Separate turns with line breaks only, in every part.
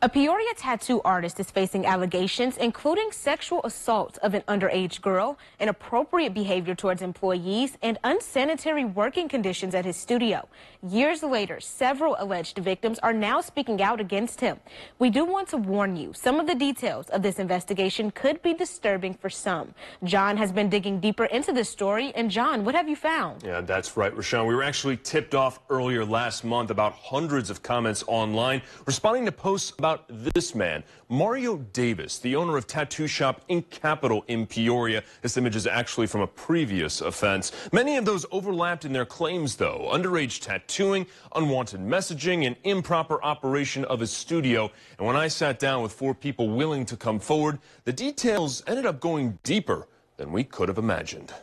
A Peoria tattoo artist is facing allegations, including sexual assault of an underage girl, inappropriate behavior towards employees, and unsanitary working conditions at his studio. Years later, several alleged victims are now speaking out against him. We do want to warn you, some of the details of this investigation could be disturbing for some. John has been digging deeper into this story. And John, what have you found?
Yeah, that's right, Rashawn. We were actually tipped off earlier last month about hundreds of comments online responding to posts about this man, Mario Davis, the owner of tattoo shop Ink Capital in Peoria. This image is actually from a previous offense. Many of those overlapped in their claims, though. Underage tattooing, unwanted messaging, and improper operation of his studio. And when I sat down with 4 people willing to come forward, the details ended up going deeper than we could have imagined.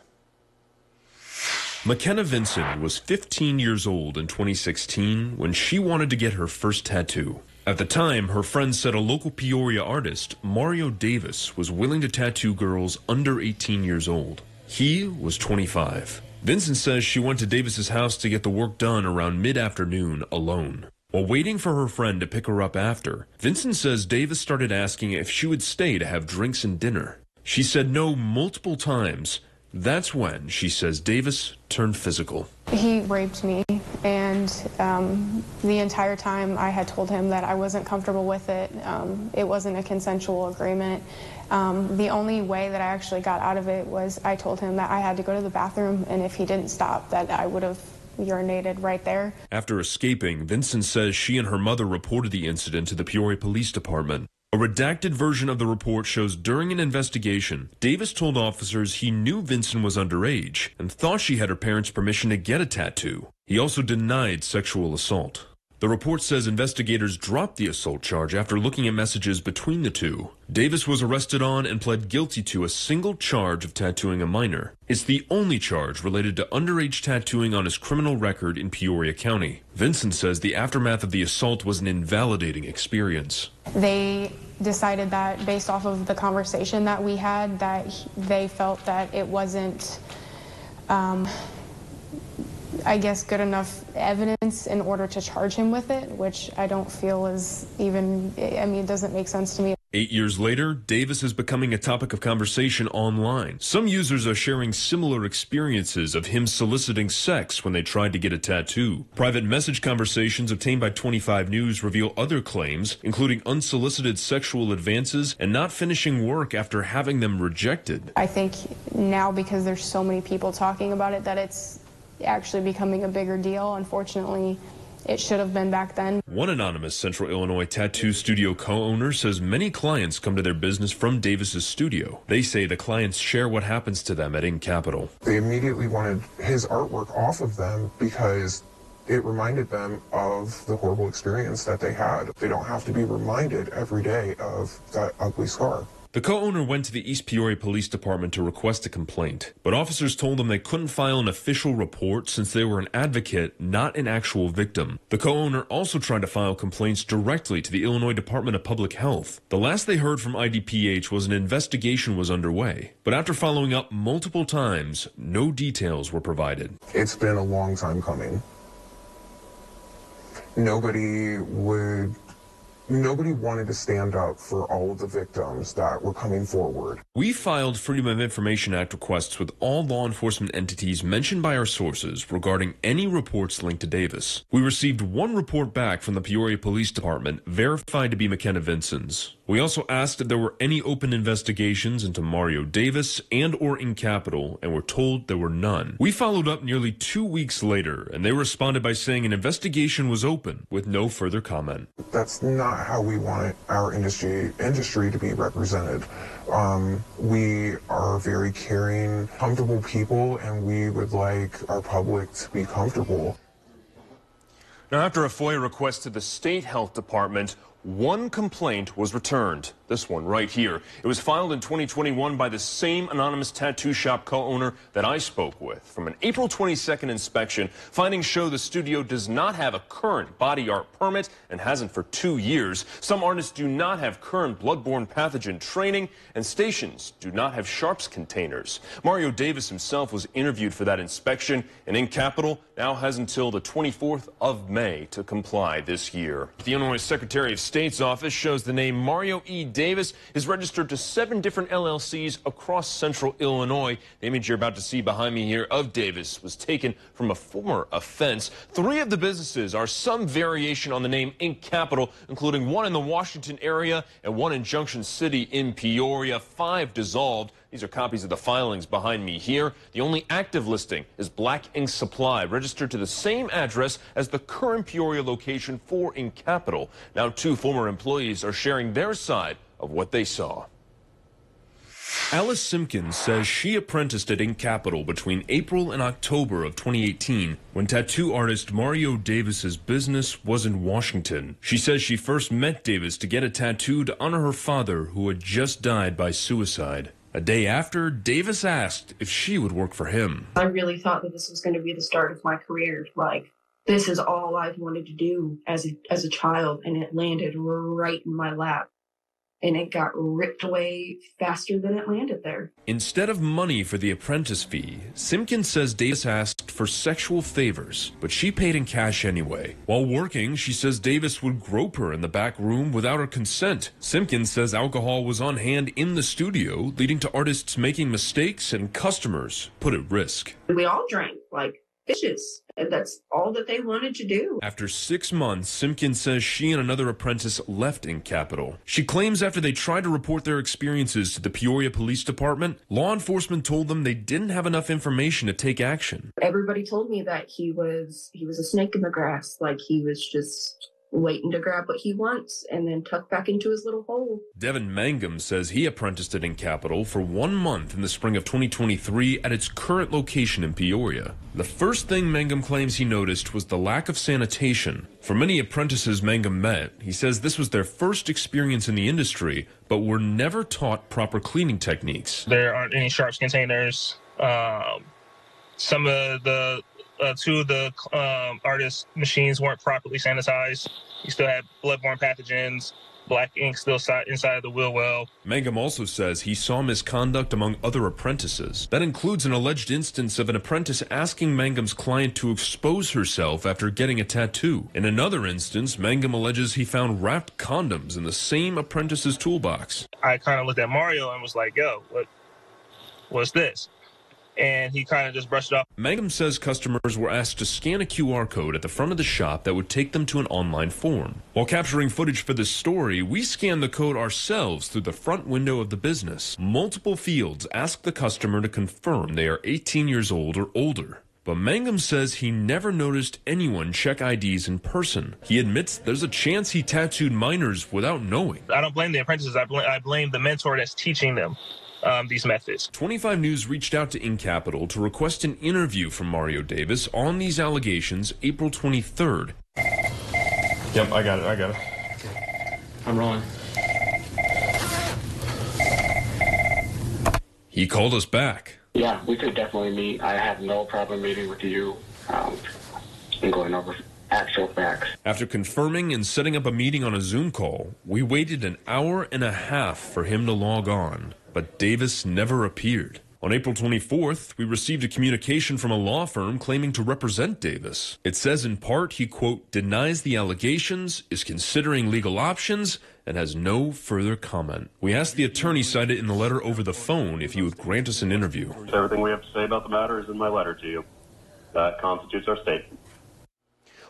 McKenna Vincent was 15 years old in 2016 when she wanted to get her first tattoo. At the time, her friends said a local Peoria artist, Mario Davis, was willing to tattoo girls under 18 years old. He was 25. Vincent says she went to Davis's house to get the work done around mid-afternoon alone. While waiting for her friend to pick her up after, Vincent says Davis started asking if she would stay to have drinks and dinner. She said no multiple times. That's when, she says, Davis turned physical.
He raped me, and the entire time I had told him that I wasn't comfortable with it. It wasn't a consensual agreement. The only way that I actually got out of it was I told him that I had to go to the bathroom, and if he didn't stop, that I would have urinated right there.
After escaping, Vincent says she and her mother reported the incident to the Peoria Police Department. A redacted version of the report shows during an investigation, Davis told officers he knew Vincent was underage and thought she had her parents' permission to get a tattoo. He also denied sexual assault. The report says investigators dropped the assault charge after looking at messages between the two. Davis was arrested on and pled guilty to a single charge of tattooing a minor. It's the only charge related to underage tattooing on his criminal record in Peoria County. Vincent says the aftermath of the assault was an invalidating experience.
They decided that based off of the conversation that we had, that they felt that it wasn't I guess, good enough evidence in order to charge him with it, which I don't feel is even, I mean, it doesn't make sense to me.
8 years later, Davis is becoming a topic of conversation online. Some users are sharing similar experiences of him soliciting sex when they tried to get a tattoo. Private message conversations obtained by 25 News reveal other claims, including unsolicited sexual advances and not finishing work after having them rejected.
I think now, because there's so many people talking about it, that it's actually becoming a bigger deal. Unfortunately, it should have been back then.
One anonymous Central Illinois tattoo studio co-owner says many clients come to their business from Davis's studio. They say the clients share what happens to them at Ink Capital.
They immediately wanted his artwork off of them because it reminded them of the horrible experience that they had. They don't have to be reminded every day of that ugly scar.
The co-owner went to the East Peoria Police Department to request a complaint, but officers told them they couldn't file an official report since they were an advocate, not an actual victim. The co-owner also tried to file complaints directly to the Illinois Department of Public Health. The last they heard from IDPH was an investigation was underway, but after following up multiple times, no details were provided.
It's been a long time coming. Nobody wanted to stand up for all of the victims that were coming forward.
We filed Freedom of Information Act requests with all law enforcement entities mentioned by our sources regarding any reports linked to Davis. We received one report back from the Peoria Police Department verified to be McKenna Vincent's. We also asked if there were any open investigations into Mario Davis and or Ink Capital, and were told there were none. We followed up nearly 2 weeks later, and they responded by saying an investigation was open with no further comment.
That's not how we want our industry to be represented. We are very caring, comfortable people, and we would like our public to be comfortable.
Now, after a FOIA request to the State Health Department, one complaint was returned. This one right here. It was filed in 2021 by the same anonymous tattoo shop co-owner that I spoke with. From an April 22nd inspection, findings show the studio does not have a current body art permit and hasn't for 2 years. Some artists do not have current bloodborne pathogen training, and stations do not have sharps containers. Mario Davis himself was interviewed for that inspection, and in Capitol now has until the 24th of May to comply this year. The Illinois Secretary of State's office shows the name Mario E. Davis is registered to 7 different LLCs across central Illinois. The image you're about to see behind me here of Davis was taken from a former offense. 3 of the businesses are some variation on the name Inc. Capitol, including one in the Washington area and one in Junction City in Peoria. 5 dissolved. These are copies of the filings behind me here. The only active listing is Black Ink Supply, registered to the same address as the current Peoria location for Inc. Capitol. Now 2 former employees are sharing their side of what they saw. Alice Simpkins says she apprenticed at Inc. Capitol between April and October of 2018 when tattoo artist Mario Davis's business was in Washington. She says she first met Davis to get a tattoo to honor her father, who had just died by suicide. A day after, Davis asked if she would work for him.
I really thought that this was going to be the start of my career. Like, this is all I've wanted to do as a child, and it landed right in my lap. And it got ripped away faster than it landed there.
Instead of money for the apprentice fee, Simpkins says Davis asked for sexual favors, but she paid in cash anyway. While working, she says Davis would grope her in the back room without her consent. Simpkins says alcohol was on hand in the studio, leading to artists making mistakes and customers put at risk.
We all drank like fishes. That's all that they wanted to do.
After 6 months, Simpkins says she and another apprentice left Inc. Capitol. She claims after they tried to report their experiences to the Peoria Police Department, law enforcement told them they didn't have enough information to take action.
Everybody told me that he was a snake in the grass, like he was just waiting to grab what he wants and then tuck back into his little hole.
Devin Mangum says he apprenticed at Inc. Capitol for 1 month in the spring of 2023 at its current location in Peoria. The first thing Mangum claims he noticed was the lack of sanitation. For many apprentices Mangum met, he says this was their first experience in the industry, but were never taught proper cleaning techniques.
There aren't any sharps containers. Some of the 2 of the artist machines weren't properly sanitized. You still had bloodborne pathogens, black ink still inside the wheel well.
Mangum also says he saw misconduct among other apprentices. That includes an alleged instance of an apprentice asking Mangum's client to expose herself after getting a tattoo. In another instance, Mangum alleges he found wrapped condoms in the same apprentice's toolbox.
I kind of looked at Mario and was like, yo, what's this? And he kind of just brushed it off.
Mangum says customers were asked to scan a QR code at the front of the shop that would take them to an online form. While capturing footage for this story, we scanned the code ourselves through the front window of the business. Multiple fields ask the customer to confirm they are 18 years old or older. But Mangum says he never noticed anyone check IDs in person. He admits there's a chance he tattooed minors without knowing.
I don't blame the apprentices. I blame the mentor that's teaching them these methods. 25
News reached out to Inc. Capitol to request an interview from Mario Davis on these allegations April 23rd.
Yep, I got it. Okay. I'm rolling.
He called us back.
Yeah, we could definitely meet. I have no problem meeting with you and going over actual facts.
After confirming and setting up a meeting on a Zoom call, we waited an hour and a half for him to log on, but Davis never appeared. On April 24th, we received a communication from a law firm claiming to represent Davis. It says in part he, quote, denies the allegations, is considering legal options, and has no further comment. We asked the attorney cited in the letter over the phone if he would grant us an interview.
Everything we have to say about the matter is in my letter to you. That constitutes our statement.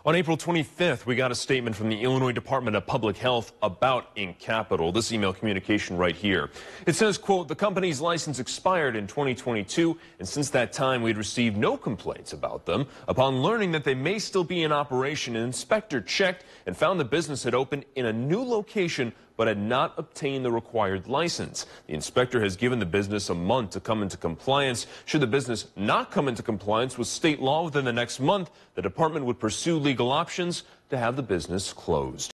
On April 25th, we got a statement from the Illinois Department of Public Health about Inc. Capitol. This email communication right here. It says, quote, the company's license expired in 2022, and since that time, we'd received no complaints about them. Upon learning that they may still be in operation, an inspector checked and found the business had opened in a new location but had not obtained the required license. The inspector has given the business a month to come into compliance. Should the business not come into compliance with state law within the next month, the department would pursue legal options to have the business closed.